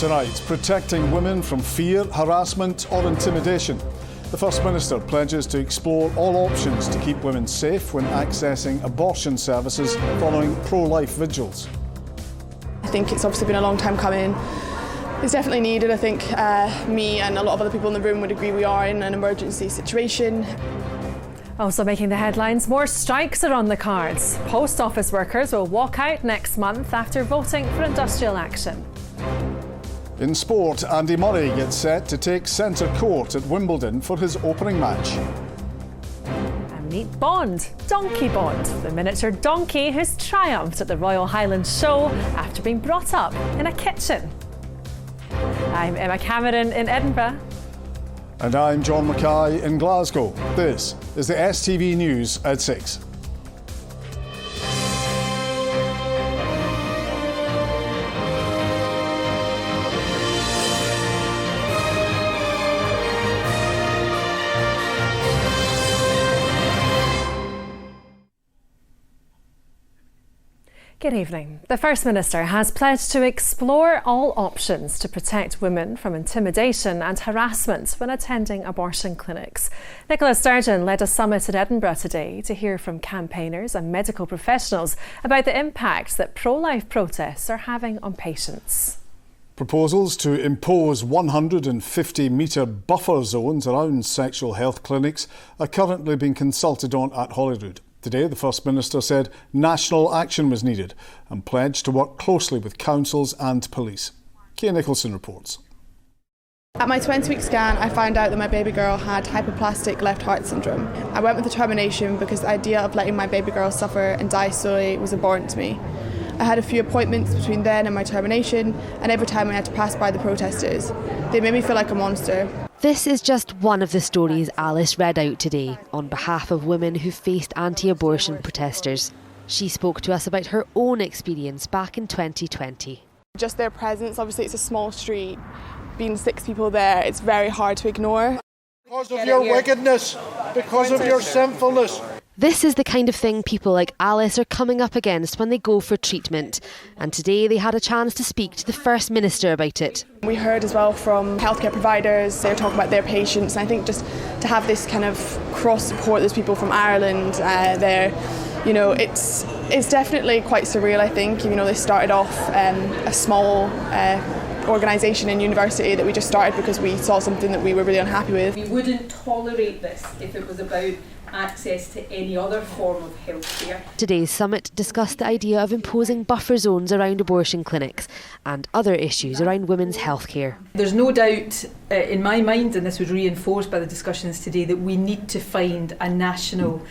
Tonight, protecting women from fear, harassment or intimidation. The First Minister pledges to explore all options to keep women safe when accessing abortion services following pro-life vigils. I think it's obviously been a long time coming. It's definitely needed. I think me and a lot of other people in the room would agree we are in an emergency situation. Also making the headlines, more strikes are on the cards. Post office workers will walk out next month after voting for industrial action. In sport, Andy Murray gets set to take centre court at Wimbledon for his opening match. And meet Bond, Donkey Bond, the miniature donkey who's triumphed at the Royal Highlands show after being brought up in a kitchen. I'm Emma Cameron in Edinburgh. And I'm John Mackay in Glasgow. This is the STV News at 6. Good evening. The First Minister has pledged to explore all options to protect women from intimidation and harassment when attending abortion clinics. Nicola Sturgeon led a summit in Edinburgh today to hear from campaigners and medical professionals about the impact that pro-life protests are having on patients. Proposals to impose 150-metre buffer zones around sexual health clinics are currently being consulted on at Holyrood. Today, the First Minister said national action was needed and pledged to work closely with councils and police. Kay Nicholson reports. At my 20-week scan, I found out that my baby girl had hypoplastic left heart syndrome. I went with determination because the idea of letting my baby girl suffer and die slowly was abhorrent to me. I had a few appointments between then and my termination, and every time I had to pass by the protesters. They made me feel like a monster. This is just one of the stories Alice read out today on behalf of women who faced anti-abortion protesters. She spoke to us about her own experience back in 2020. Just their presence, obviously it's a small street, being 6 people there, it's very hard to ignore. Because of your wickedness, because of your sinfulness. This is the kind of thing people like Alice are coming up against when they go for treatment. And today they had a chance to speak to the First Minister about it. We heard as well from healthcare providers, they were talking about their patients. And I think just to have this kind of cross support, there's people from Ireland there, you know, it's definitely quite surreal, I think. You know, they started off a small organisation in university that we just started because we saw something that we were really unhappy with. We wouldn't tolerate this if it was about access to any other form of healthcare. Today's summit discussed the idea of imposing buffer zones around abortion clinics and other issues around women's healthcare. There's no doubt in my mind, and this was reinforced by the discussions today, that we need to find a national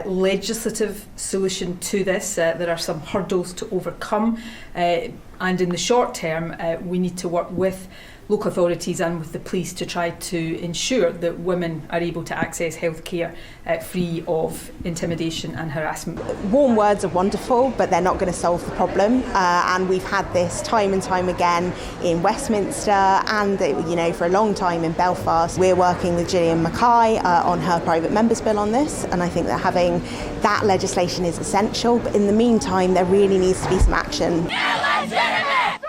legislative solution to this. There are some hurdles to overcome, and in the short term we need to work with local authorities and with the police to try to ensure that women are able to access healthcare free of intimidation and harassment. Warm words are wonderful, but they're not going to solve the problem. And we've had this time and time again in Westminster and, you know, for a long time in Belfast. We're working with Gillian Mackay on her private members bill on this, and I think that having that legislation is essential. But in the meantime, there really needs to be some action.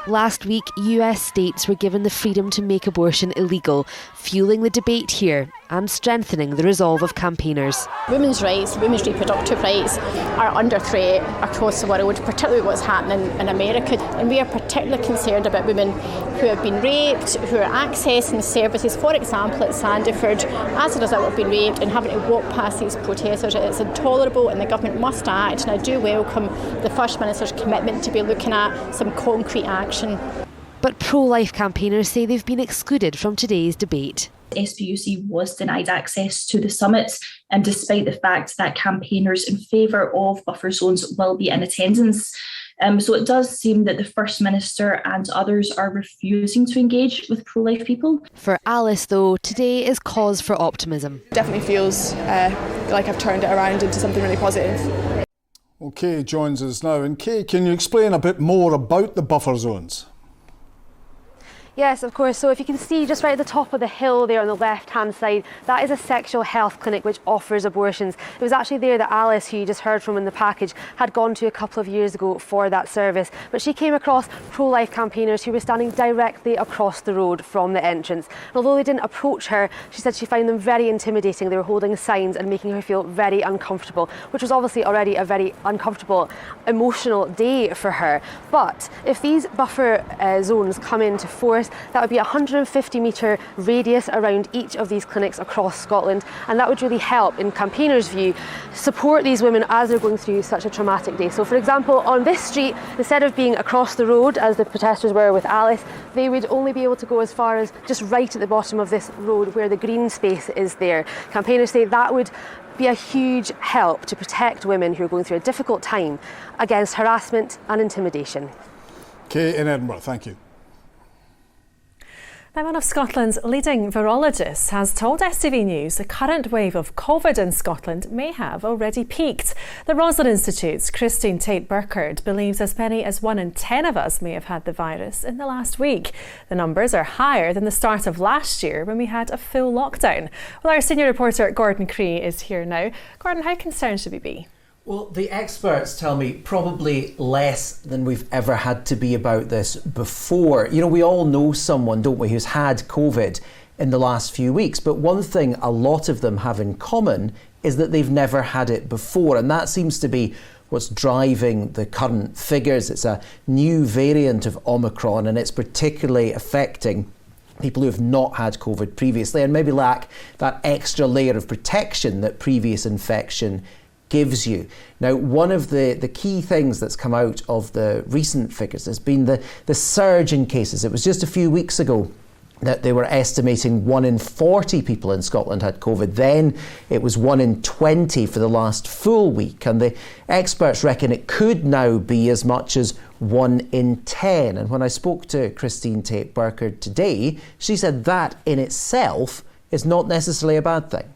Last week, US states were given the freedom to make abortion illegal, fueling the debate here and strengthening the resolve of campaigners. Women's rights, women's reproductive rights are under threat across the world, particularly what's happening in America. And we are particularly concerned about women who have been raped, who are accessing services, for example at Sandyford, as a result of being raped and having to walk past these protesters. It's intolerable and the government must act, and I do welcome the First Minister's commitment to be looking at some concrete action. But pro-life campaigners say they've been excluded from today's debate. SPUC was denied access to the summit, and despite the fact that campaigners in favour of buffer zones will be in attendance. So it does seem that the First Minister and others are refusing to engage with pro-life people. For Alice, though, today is cause for optimism. Definitely feels like I've turned it around into something really positive. Well, Kay joins us now. And Kay, can you explain a bit more about the buffer zones? Yes, of course. So if you can see just right at the top of the hill there on the left-hand side, that is a sexual health clinic which offers abortions. It was actually there that Alice, who you just heard from in the package, had gone to a couple of years ago for that service. But she came across pro-life campaigners who were standing directly across the road from the entrance. And although they didn't approach her, she said she found them very intimidating. They were holding signs and making her feel very uncomfortable, which was obviously already a very uncomfortable, emotional day for her. But if these buffer zones come into force, that would be a 150-metre radius around each of these clinics across Scotland, and that would really help, in campaigners' view, support these women as they're going through such a traumatic day. So for example, on this street, instead of being across the road as the protesters were with Alice, they would only be able to go as far as just right at the bottom of this road where the green space is there. Campaigners say that would be a huge help to protect women who are going through a difficult time against harassment and intimidation. Kay in Edinburgh, thank you. Now, one of Scotland's leading virologists has told STV News the current wave of COVID in Scotland may have already peaked. The Roslin Institute's Christine Tate-Burkard believes as many as 1 in 10 of us may have had the virus in the last week. The numbers are higher than the start of last year when we had a full lockdown. Well, our senior reporter Gordon Cree is here now. Gordon, how concerned should we be? Well, the experts tell me probably less than we've ever had to be about this before. You know, we all know someone, don't we, who's had COVID in the last few weeks. But one thing a lot of them have in common is that they've never had it before. And that seems to be what's driving the current figures. It's a new variant of Omicron, and it's particularly affecting people who have not had COVID previously and maybe lack that extra layer of protection that previous infection gives you. Now, one of the key things that's come out of the recent figures has been the surge in cases. It was just a few weeks ago that they were estimating 1 in 40 people in Scotland had COVID. Then it was 1 in 20 for the last full week. And the experts reckon it could now be as much as 1 in 10. And when I spoke to Christine Tate-Burkard today, she said that in itself is not necessarily a bad thing.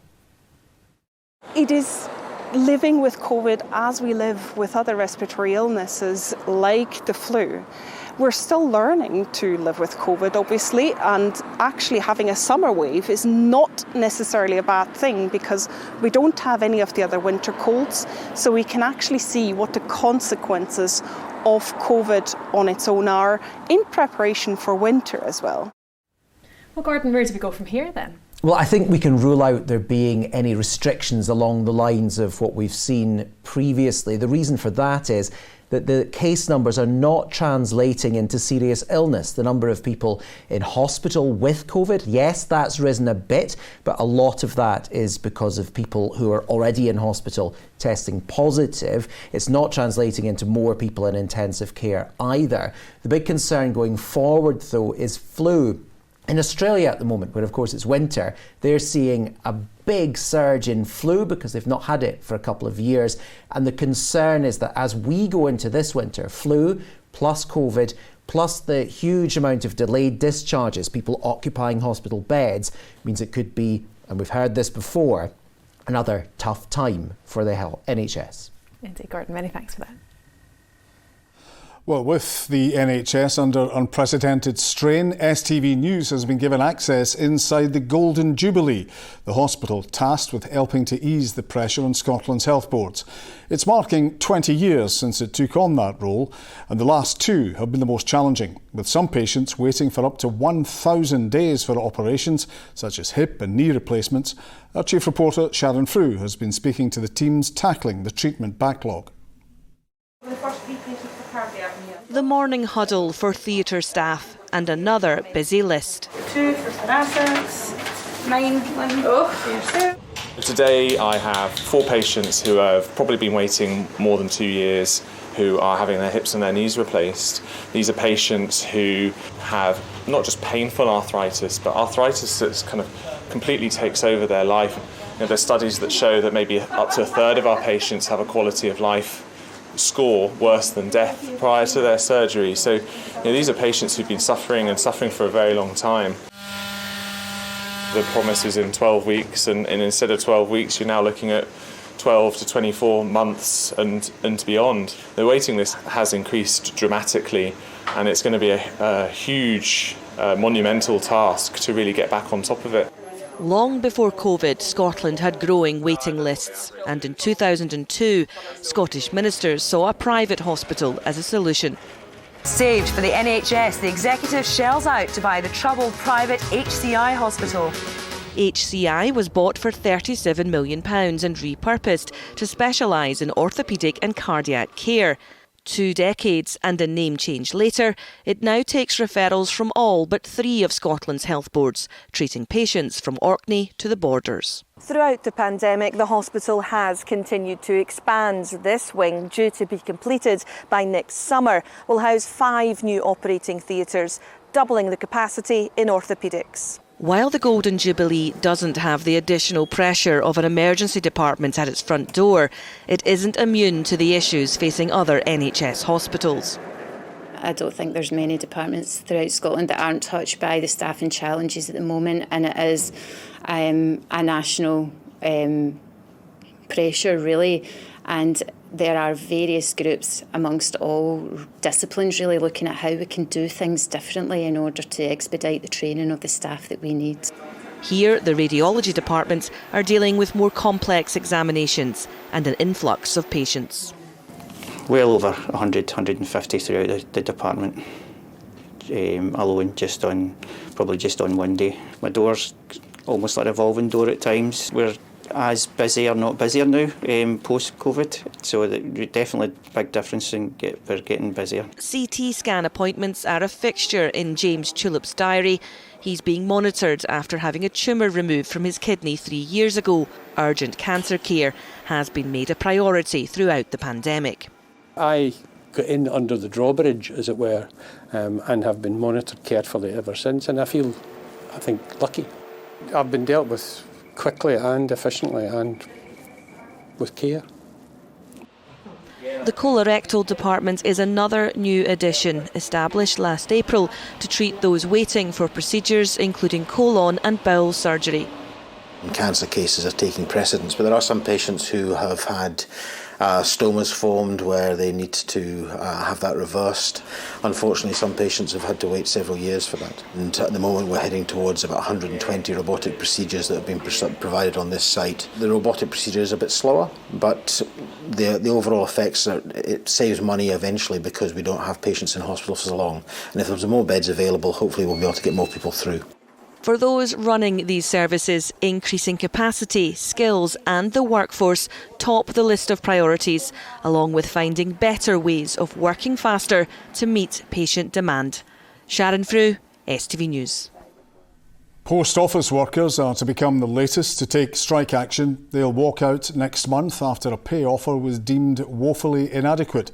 It is living with COVID as we live with other respiratory illnesses like the flu. We're still learning to live with COVID, obviously, and actually having a summer wave is not necessarily a bad thing because we don't have any of the other winter colds, so we can actually see what the consequences of COVID on its own are in preparation for winter as well. Well, Gordon, where do we go from here then? Well, I think we can rule out there being any restrictions along the lines of what we've seen previously. The reason for that is that the case numbers are not translating into serious illness. The number of people in hospital with COVID, yes, that's risen a bit, but a lot of that is because of people who are already in hospital testing positive. It's not translating into more people in intensive care either. The big concern going forward, though, is flu. In Australia at the moment, where of course it's winter, they're seeing a big surge in flu because they've not had it for a couple of years. And the concern is that as we go into this winter, flu plus COVID plus the huge amount of delayed discharges, people occupying hospital beds, means it could be, and we've heard this before, another tough time for the NHS. Indeed, Gordon, many thanks for that. Well, with the NHS under unprecedented strain, STV News has been given access inside the Golden Jubilee, the hospital tasked with helping to ease the pressure on Scotland's health boards. It's marking 20 years since it took on that role, and the last 2 have been the most challenging, with some patients waiting for up to 1,000 days for operations, such as hip and knee replacements. Our chief reporter, Sharon Frew, has been speaking to the teams tackling the treatment backlog. The morning huddle for theatre staff and another busy list. 2 for thoracics, 9 Today I have 4 patients who have probably been waiting more than 2 years, who are having their hips and their knees replaced. These are patients who have not just painful arthritis, but arthritis that kind of completely takes over their life. You know, there's studies that show that maybe up to a third of our patients have a quality of life score worse than death prior to their surgery. So these are patients who've been suffering for a very long time. The promise is in 12 weeks and instead of 12 weeks you're now looking at 12 to 24 months and beyond. The waiting list has increased dramatically and it's going to be a huge monumental task to really get back on top of it. Long before COVID, Scotland had growing waiting lists, and in 2002, Scottish ministers saw a private hospital as a solution. Saved for the NHS, the executive shells out to buy the troubled private HCI hospital. HCI was bought for £37 million and repurposed to specialise in orthopaedic and cardiac care. 2 decades and a name change later, it now takes referrals from all but 3 of Scotland's health boards, treating patients from Orkney to the Borders. Throughout the pandemic, the hospital has continued to expand. This wing, due to be completed by next summer, will house 5 new operating theatres, doubling the capacity in orthopaedics. While the Golden Jubilee doesn't have the additional pressure of an emergency department at its front door, it isn't immune to the issues facing other NHS hospitals. I don't think there's many departments throughout Scotland that aren't touched by the staffing challenges at the moment, and it is a national pressure really, and there are various groups amongst all disciplines really looking at how we can do things differently in order to expedite the training of the staff that we need. Here, the radiology departments are dealing with more complex examinations and an influx of patients. Well over 100, 150 throughout the department alone, probably just on one day. My door's almost like a revolving door at times. We're as busy or not busier now post-COVID, so definitely a big difference in we're getting busier. CT scan appointments are a fixture in James Tulip's diary. He's being monitored after having a tumour removed from his kidney 3 years ago. Urgent cancer care has been made a priority throughout the pandemic. I got in under the drawbridge, as it were, and have been monitored carefully ever since, and I think, lucky. I've been dealt with quickly and efficiently and with care. The colorectal department is another new addition, established last April to treat those waiting for procedures including colon and bowel surgery. Cancer cases are taking precedence, but there are some patients who have had stomas formed where they need to have that reversed. Unfortunately, some patients have had to wait several years for that. And at the moment, we're heading towards about 120 robotic procedures that have been provided on this site. The robotic procedure is a bit slower, but the overall effects are it saves money eventually because we don't have patients in hospital for so long. And if there's more beds available, hopefully we'll be able to get more people through. For those running these services, increasing capacity, skills and the workforce top the list of priorities, along with finding better ways of working faster to meet patient demand. Sharon Frew, STV News. Post office workers are to become the latest to take strike action. They'll walk out next month after a pay offer was deemed woefully inadequate.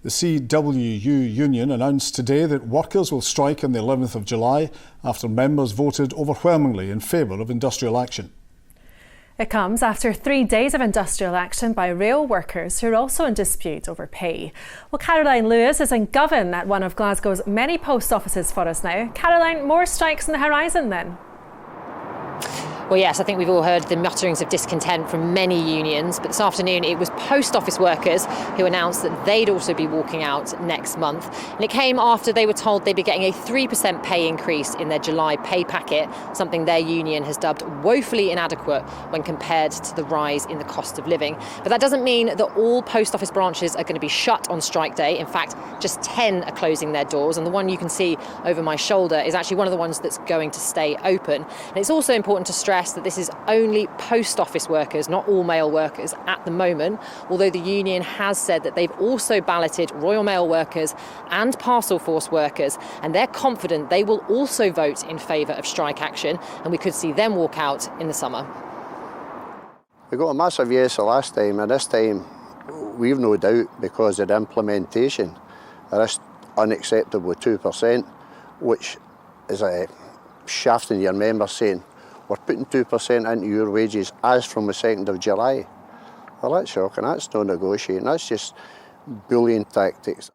The CWU union announced today that workers will strike on the 11th of July after members voted overwhelmingly in favour of industrial action. It comes after 3 days of industrial action by rail workers who are also in dispute over pay. Well, Caroline Lewis is in Govan at one of Glasgow's many post offices for us now. Caroline, more strikes on the horizon then? Well, yes, I think we've all heard the mutterings of discontent from many unions, but this afternoon it was post office workers who announced that they'd also be walking out next month. And it came after they were told they'd be getting a 3% pay increase in their July pay packet, something their union has dubbed woefully inadequate when compared to the rise in the cost of living. But that doesn't mean that all post office branches are going to be shut on strike day. In fact, just 10 are closing their doors, and the one you can see over my shoulder is actually one of the ones that's going to stay open. And it's also important to stress that this is only post office workers, not all mail workers at the moment, although the union has said that they've also balloted Royal Mail workers and parcel force workers, and they're confident they will also vote in favour of strike action, and we could see them walk out in the summer. We got a massive yes the last time, and this time we've no doubt because of the implementation of this unacceptable 2%, which is a shafting your members saying, we're putting 2% into your wages as from the 2nd of July. Well, that's shocking. That's no negotiating. That's just bullying tactics.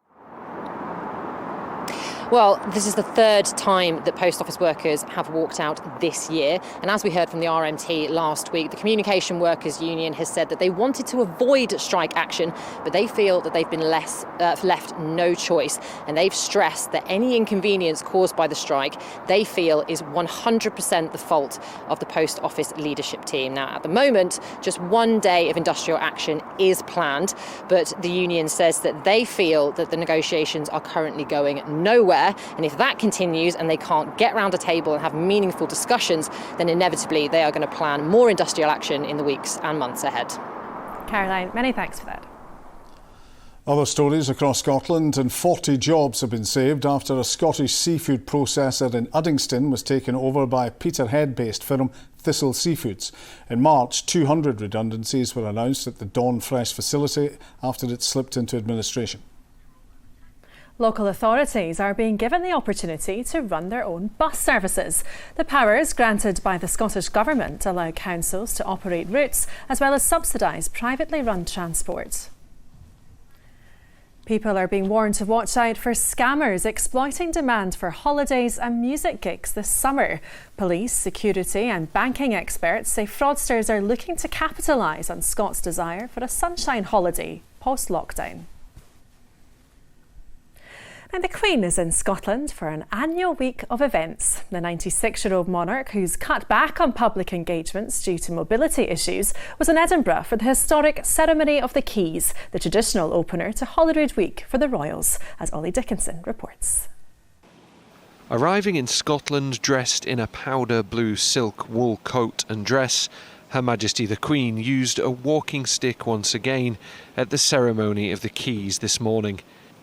Well, this is the third time that post office workers have walked out this year. And as we heard from the RMT last week, the Communication Workers Union has said that they wanted to avoid strike action, but they feel that they've been left no choice. And they've stressed that any inconvenience caused by the strike, they feel is 100% the fault of the post office leadership team. Now, at the moment, just one day of industrial action is planned, but the union says that they feel that the negotiations are currently going nowhere. And if that continues and they can't get round a table and have meaningful discussions, then inevitably they are going to plan more industrial action in the weeks and months ahead. Caroline, many thanks for that. Other stories across Scotland, and 40 jobs have been saved after a Scottish seafood processor in Uddingston was taken over by Peterhead-based firm Thistle Seafoods. In March, 200 redundancies were announced at the Dawn Fresh facility after it slipped into administration. Local authorities are being given the opportunity to run their own bus services. The powers granted by the Scottish Government allow councils to operate routes as well as subsidise privately run transport. People are being warned to watch out for scammers exploiting demand for holidays and music gigs this summer. Police, security and banking experts say fraudsters are looking to capitalise on Scots' desire for a sunshine holiday post-lockdown. And the Queen is in Scotland for an annual week of events. The 96-year-old monarch, who's cut back on public engagements due to mobility issues, was in Edinburgh for the historic Ceremony of the Keys, the traditional opener to Holyrood Week for the royals, as Ollie Dickinson reports. Arriving in Scotland dressed in a powder blue silk wool coat and dress, Her Majesty the Queen used a walking stick once again at the Ceremony of the Keys this morning.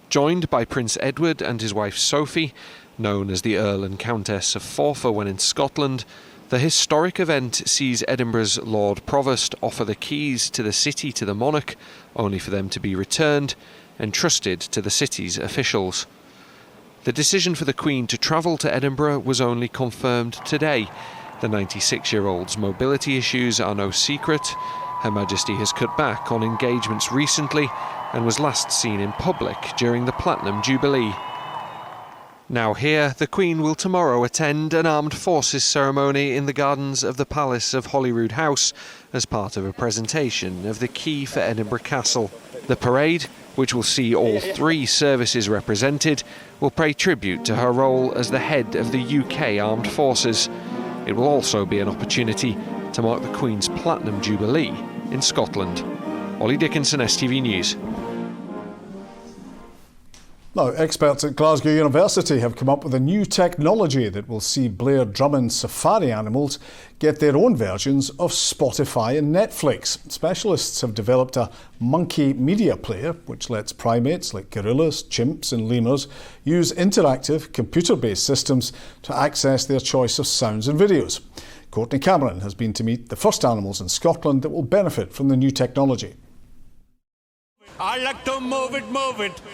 Joined by Prince Edward and his wife Sophie, known as the Earl and Countess of Forfar when in Scotland, the historic event sees Edinburgh's Lord Provost offer the keys to the city to the monarch, only for them to be returned, entrusted to the city's officials. The decision for the Queen to travel to Edinburgh was only confirmed today. The 96-year-old's mobility issues are no secret. Her Majesty has cut back on engagements recently and was last seen in public during the Platinum Jubilee. Now here, the Queen will tomorrow attend an armed forces ceremony in the gardens of the Palace of Holyrood House as part of a presentation of the key for Edinburgh Castle. The parade, which will see all three services represented, will pay tribute to her role as the head of the UK Armed Forces. It will also be an opportunity to mark the Queen's Platinum Jubilee in Scotland. Ollie Dickinson, STV News. Now, experts at Glasgow University have come up with a new technology that will see Blair Drummond's safari animals get their own versions of Spotify and Netflix. Specialists have developed a monkey media player which lets primates like gorillas, chimps and lemurs use interactive computer-based systems to access their choice of sounds and videos. Courtney Cameron has been to meet the first animals in Scotland that will benefit from the new technology. I like to move it.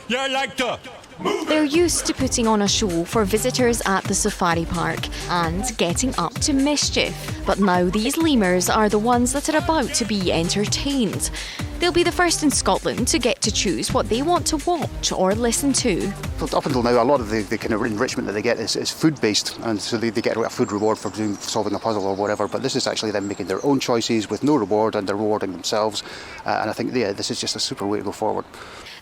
You like to move it. They're used to putting on a show for visitors at the safari park and getting up to mischief. But now these lemurs are the ones that are about to be entertained. They'll be the first in Scotland to get to choose what they want to watch or listen to. Up until now, a lot of the kind of enrichment that they get is food-based, and so they get a food reward for solving a puzzle or whatever, but this is actually them making their own choices with no reward, and they're rewarding themselves, and I think this is just a super way to go forward.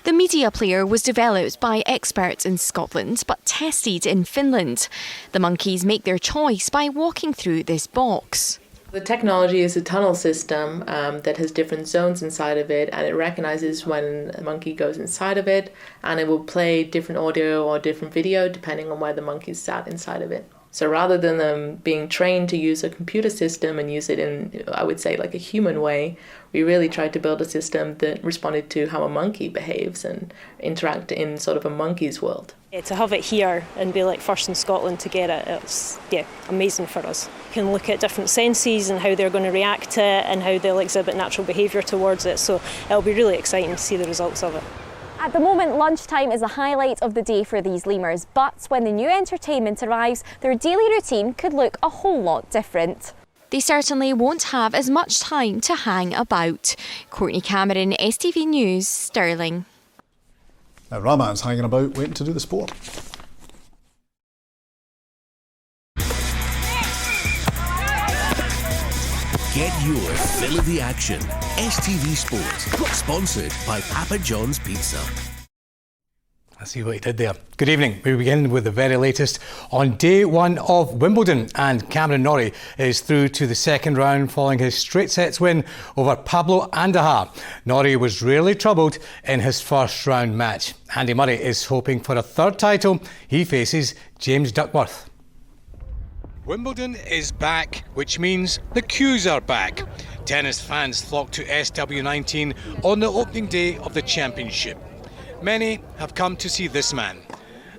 The media player was developed by experts in Scotland but tested in Finland. The monkeys make their choice by walking through this box. The technology is a tunnel system that has different zones inside of it, and it recognises when a monkey goes inside of it, and it will play different audio or different video depending on where the monkey sat inside of it. So rather than them being trained to use a computer system and use it in, I would say, like a human way, we really tried to build a system that responded to how a monkey behaves and interact in sort of a monkey's world. Yeah, to have it here and be like first in Scotland to get it, it's amazing for us. You can look at different senses and how they're going to react to it and how they'll exhibit natural behaviour towards it, so it'll be really exciting to see the results of it. At the moment, lunchtime is a highlight of the day for these lemurs, but when the new entertainment arrives, their daily routine could look a whole lot different. They certainly won't have as much time to hang about. Courtney Cameron, STV News, Stirling. Now, Rahman's hanging about waiting to do the sport. Get your fill of the action. STV Sport, sponsored by Papa John's Pizza. I see what he did there. Good evening. We begin with the very latest on day one of Wimbledon, and Cameron Norrie is through to the second round following his straight sets win over Pablo Andujar. Norrie was rarely troubled in his first round match. Andy Murray is hoping for a third title. He faces James Duckworth. Wimbledon is back, which means the queues are back. Tennis fans flock to SW19 on the opening day of the championship. Many have come to see this man.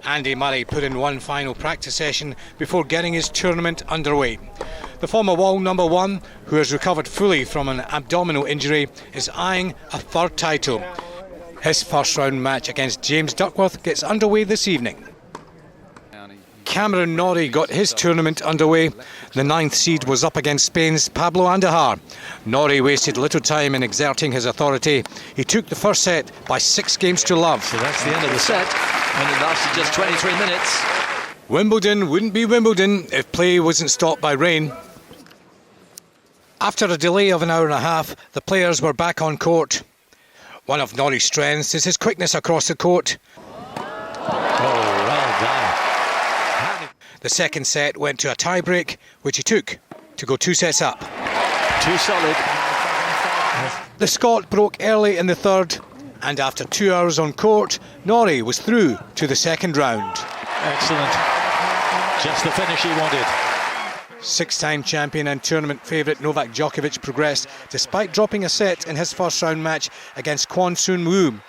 Andy Murray put in one final practice session before getting his tournament underway. The former world number one, who has recovered fully from an abdominal injury, is eyeing a third title. His first round match against James Duckworth gets underway this evening. Cameron Norrie got his tournament underway. The ninth seed was up against Spain's Pablo Andujar. Norrie wasted little time in exerting his authority. He took the first set by 6 games to love. So that's the end of the set, and it lasted just 23 minutes. Wimbledon wouldn't be Wimbledon if play wasn't stopped by rain. After a delay of an hour and a half, the players were back on court. One of Norrie's strengths is his quickness across the court. Oh, well done. The second set went to a tie-break, which he took to go 2 sets up. Too solid. The Scot broke early in the third, and after 2 hours on court, Norrie was through to the second round. Excellent. Just the finish he wanted. 6-time champion and tournament favourite Novak Djokovic progressed despite dropping a set in his first round match against Kwon Soon Woo.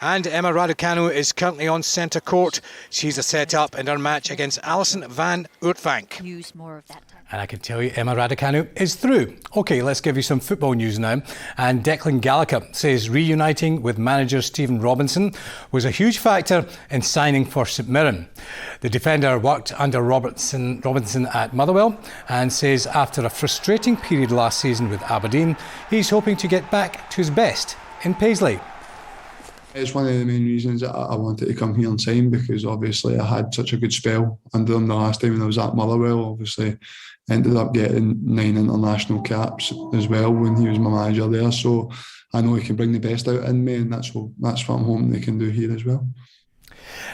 And Emma Raducanu is currently on centre court. She's a set-up in her match against Alison van Oortvank. Use more of that. And I can tell you Emma Raducanu is through. OK, let's give you some football news now. And Declan Gallagher says reuniting with manager Stephen Robinson was a huge factor in signing for St Mirren. The defender worked under Robinson at Motherwell and says after a frustrating period last season with Aberdeen, he's hoping to get back to his best in Paisley. It's one of the main reasons that I wanted to come here and sign, because obviously I had such a good spell under him the last time when I was at Motherwell. Obviously ended up getting 9 international caps as well when he was my manager there, so I know he can bring the best out in me, and that's what I'm hoping they can do here as well.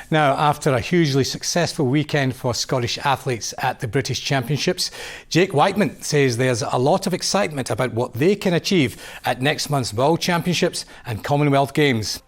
Now, after a hugely successful weekend for Scottish athletes at the British Championships, Jake Whiteman says there's a lot of excitement about what they can achieve at next month's World Championships and Commonwealth Games.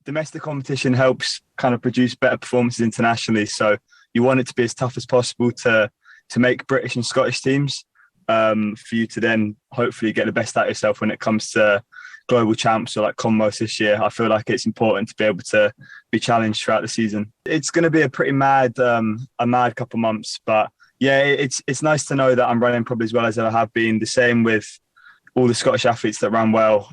Domestic competition helps kind of produce better performances internationally, so you want it to be as tough as possible to make British and Scottish teams, for you to then hopefully get the best out of yourself when it comes to global champs or like Commonwealth this year. I feel like it's important to be able to be challenged throughout the season. It's going to be a pretty mad couple of months, but yeah, it's nice to know that I'm running probably as well as I have been. The same with all the Scottish athletes that ran well.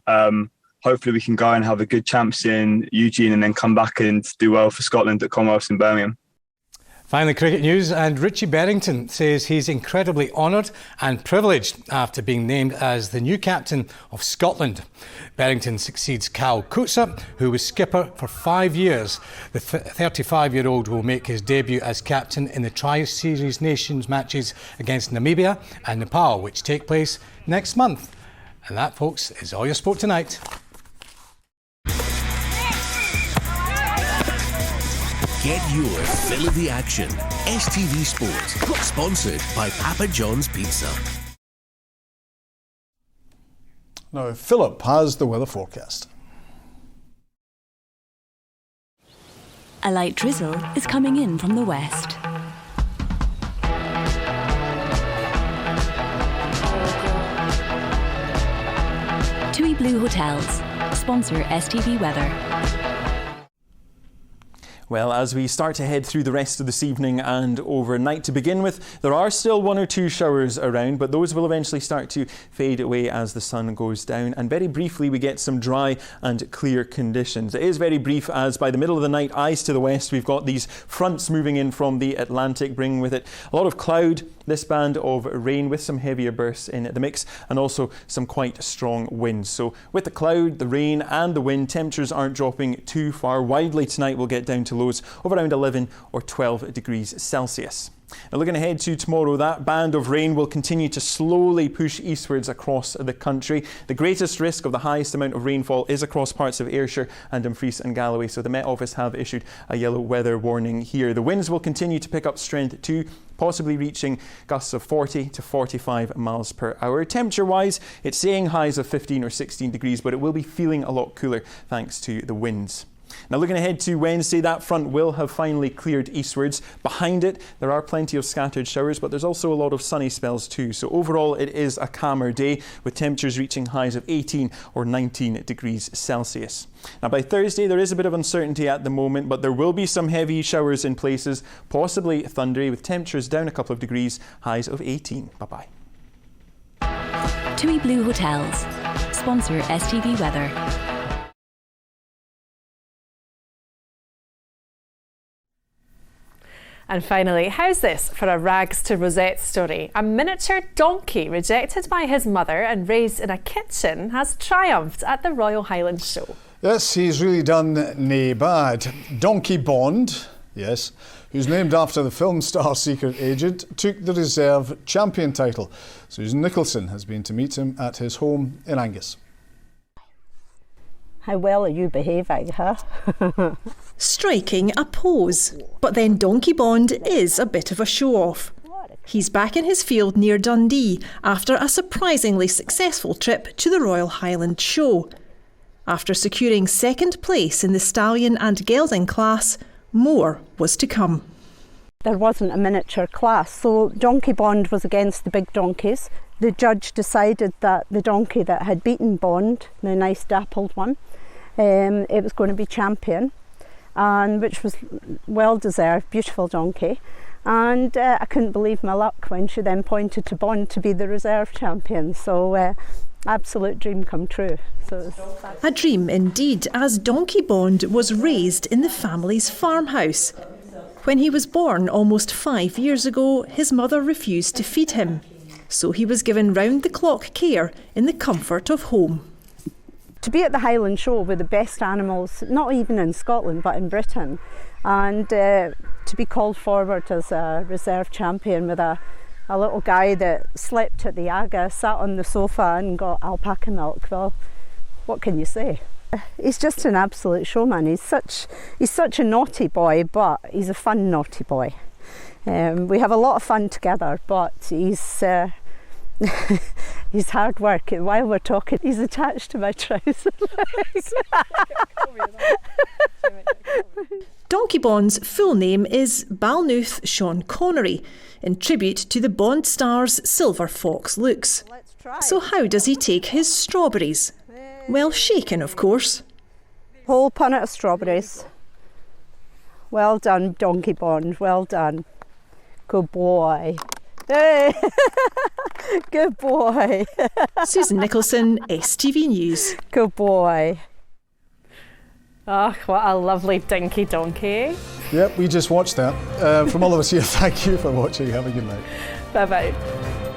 Hopefully we can go and have a good champs in Eugene and then come back and do well for Scotland at Commonwealth in Birmingham. Finally, cricket news, and Richie Berrington says he's incredibly honoured and privileged after being named as the new captain of Scotland. Berrington succeeds Cal Coetzer, who was skipper for 5 years. The 35-year-old will make his debut as captain in the Tri-Series Nations matches against Namibia and Nepal, which take place next month. And that, folks, is all your sport tonight. Get your fill of the action. STV Sport, sponsored by Papa John's Pizza. Now, Philip has the weather forecast. A light drizzle is coming in from the west. TUI Blue Hotels sponsor STV Weather. Well, as we start to head through the rest of this evening and overnight to begin with, there are still 1 or 2 showers around, but those will eventually start to fade away as the sun goes down. And very briefly, we get some dry and clear conditions. It is very brief, as by the middle of the night, eyes to the west, we've got these fronts moving in from the Atlantic, bringing with it a lot of cloud, this band of rain with some heavier bursts in the mix, and also some quite strong winds. So with the cloud, the rain and the wind, temperatures aren't dropping too far. Widely tonight we'll get down to lows of around 11 or 12 degrees Celsius. Now looking ahead to tomorrow, that band of rain will continue to slowly push eastwards across the country. The greatest risk of the highest amount of rainfall is across parts of Ayrshire and Dumfries and Galloway, so the Met Office have issued a yellow weather warning here. The winds will continue to pick up strength too, possibly reaching gusts of 40 to 45 miles per hour. Temperature-wise, it's saying highs of 15 or 16 degrees, but it will be feeling a lot cooler thanks to the winds. Now looking ahead to Wednesday, that front will have finally cleared eastwards. Behind it, there are plenty of scattered showers, but there's also a lot of sunny spells too. So overall, it is a calmer day with temperatures reaching highs of 18 or 19 degrees Celsius. Now by Thursday, there is a bit of uncertainty at the moment, but there will be some heavy showers in places, possibly thundery, with temperatures down a couple of degrees, highs of 18. Bye-bye. TUI Blue Hotels. Sponsor STV Weather. And finally, how's this for a rags to rosette story? A miniature donkey rejected by his mother and raised in a kitchen has triumphed at the Royal Highland Show. Yes, he's really done nae bad. Donkey Bond, yes, who's named after the film star secret agent, took the reserve champion title. Susan Nicholson has been to meet him at his home in Angus. How well are you behaving, huh? Striking a pose. But then Donkey Bond is a bit of a show-off. He's back in his field near Dundee after a surprisingly successful trip to the Royal Highland Show. After securing second place in the stallion and gelding class, more was to come. There wasn't a miniature class, so Donkey Bond was against the big donkeys. The judge decided that the donkey that had beaten Bond, the nice dappled one, it was going to be champion, and which was well deserved, beautiful donkey. And I couldn't believe my luck when she then pointed to Bond to be the reserve champion. So absolute dream come true. So a dream indeed, as Donkey Bond was raised in the family's farmhouse. When he was born almost 5 years ago, his mother refused to feed him. So he was given round-the-clock care in the comfort of home. To be at the Highland Show with the best animals, not even in Scotland but in Britain, and to be called forward as a reserve champion with a little guy that slept at the Aga, sat on the sofa and got alpaca milk, well, what can you say? He's just an absolute showman. He's such a naughty boy, but he's a fun naughty boy. We have a lot of fun together, but he's hard work. While we're talking, he's attached to my trousers. Donkey Bond's full name is Balnooth Sean Connery, in tribute to the Bond star's silver fox looks. So how does he take his strawberries? Well, shaken, of course. Whole punnet of strawberries. Well done, Donkey Bond, well done. Good boy. Hey. Good boy. Susan Nicholson, STV News. Good boy. Oh, what a lovely dinky donkey. Yep, we just watched that. From all of us here, thank you for watching. Have a good night. Bye-bye.